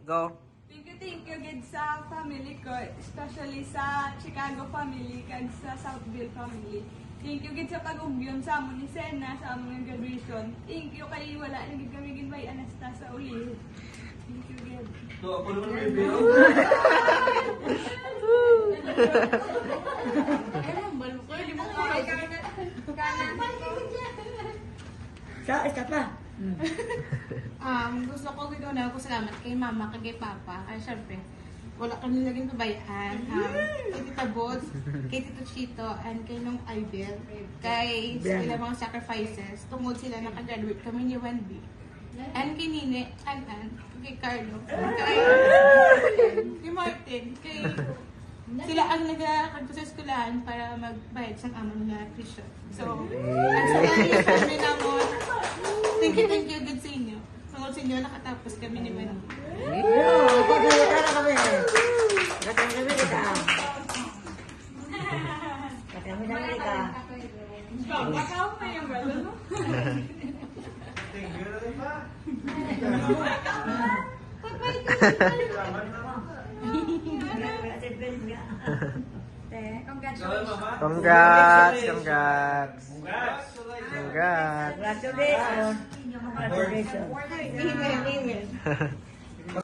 Go. Thank you gid sa family ko, especially sa Chicago family kag sa Southville family. Thank you gid sa pag-ugyon sa amon ni Sena sa amon graduation. Thank you kay wala na gid kami gid may Anastasia uli. Thank you gid. So, ako naman may video. Isa pa. Gusto ko gito na ako salamat kay mama, kay papa. Ay, syempre, wala kami naging pabayaan. Kay Tita Bods, kay Tito Chito, and kay Nung Ibel. Kay sa ilang mga sacrifices, tungod sila nakagraduate kami ni Wendy. And kay Nine, Anan, kay Carlo, kay Martin, kay sila ang nagkakagpo sa eskulahan para magbayad sa amon nga tuition. So, ang salamat sa kami namon. Thank you good sa inyo. Tungkol sa inyo, nakatapos kami ni Wendy. Pagkakita na kami. Katang kami kita. Katang kami kita. Ikaw pa yung gano'n, no? Thank you na rin pa. Congratulations. Congrats. Congrats. Congrats. Congratulations. Congratulations. Amen.